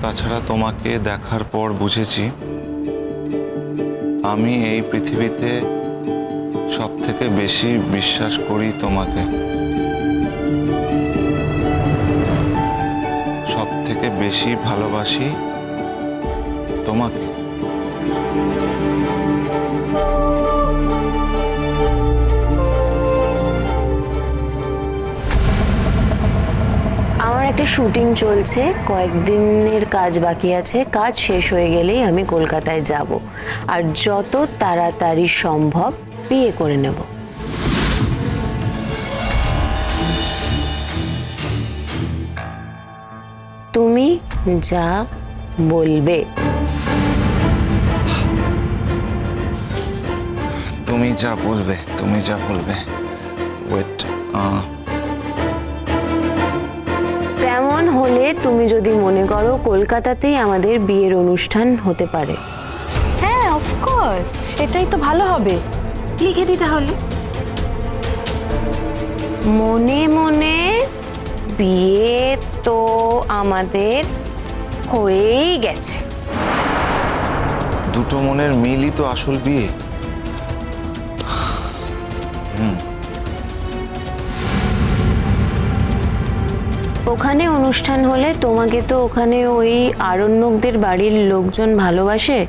তাছাড়া তোমাকে দেখার পর বুঝেছি আমি এই পৃথিবীতে সব থেকে বেশি বিশ্বাস করি তোমাকে, সব থেকে বেশি ভালোবাসি তোমাকে। আমার একটা শুটিং চলছে, কয়েকদিনের কাজ বাকি আছে। কাজ শেষ হয়ে গেলেই আমি কলকাতায় যাব, আর যত তাড়াতাড়ি সম্ভব বিয়ে করে নেব। তুমি যা বলবে। তুমি যা বলবে, তুমি যা বলবে। ওয়েট, তেমন হলে তুমি যদি মনে করো কলকাতাতেই আমাদের বিয়ের অনুষ্ঠান হতে পারে। হ্যাঁ, অফকোর্স, সেটাই তো ভালো হবে। লিখে দি তাহলে। মনে মনে বিয়ে তো আমাদের হয়েই গেছে। দুটো মনের মিলই তো আসল বিয়ে। ওখানে অনুষ্ঠান হলে তোমাকে তো ওখানে ওই আরণ্যকদের বাড়ির লোকজন ভালোবাসে,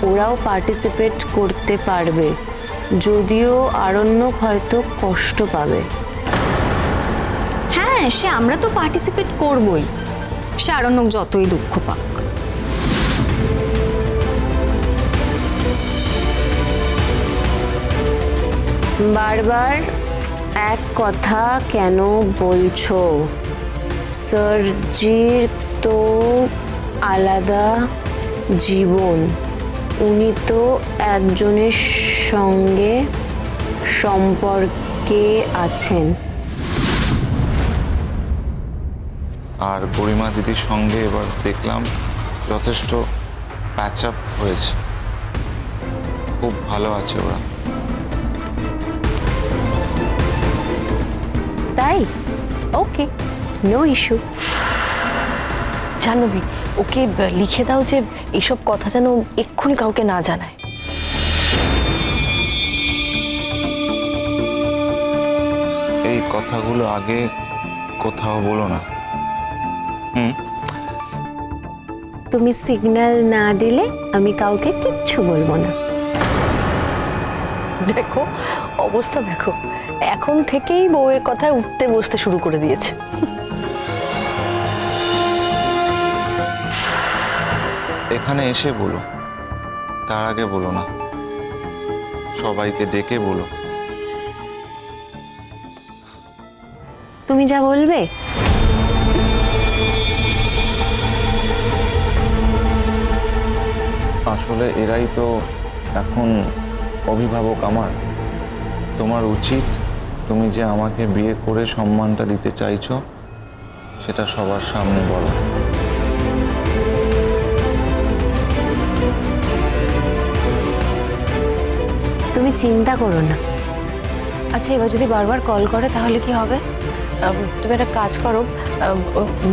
ওরাও পার্টিসিপেট করতে পারবে, যদিও আরণ্যক হয়তো কষ্ট পাবে। হ্যাঁ, সে আমরা তো পার্টিসিপেট করবই, সে আরণ্যক যতই দুঃখ পাক। বারবার এক কথা কেন বলছো? স্যারজির তো আলাদা জীবন, উনি তো একজনের সঙ্গে সম্পর্কে আছেন। আর গরিমা দিদির সঙ্গে এবার দেখলাম যথেষ্ট প্যাচ আপ হয়েছে, খুব ভালো আছে ওরা। তাই ওকে, নো ইস্যু। জাহ্নবী, ওকে লিখে দাও যে এইসব কথা যেন এক্ষুনি কাউকে না জানায়। এই কথাগুলো আগে কোথাও বলো না। তুমি সিগন্যাল না দিলে আমি কাউকে কিচ্ছু বলবো না। দেখো অবস্থা, দেখো এখন থেকেই বউয়ের কথায় উঠতে বসতে শুরু করে দিয়েছে। এখানে এসে বলো, তার আগে বলো না, সবাইকে ডেকে বলো। তুমি যা বলবে। আসলে এরাই তো এখন অভিভাবক আমার। তোমার উচিত তুমি যে আমাকে বিয়ে করে সম্মানটা দিতে চাইছো সেটা সবার সামনে বলো। তুমি চিন্তা করো না। আচ্ছা, এবার যদি বারবার কল করে তাহলে কি হবে? তুমি একটা কাজ করো,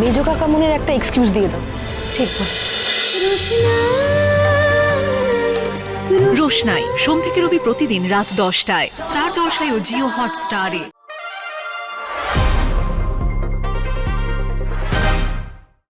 মেজো কাকামুনের একটা এক্সকিউজ দিয়ে দাও। ঠিক বলছো। রোশনাই সোম থেকে রবি প্রতিদিন রাত 10টায় স্টার জলসায় ও জিও হটস্টারে।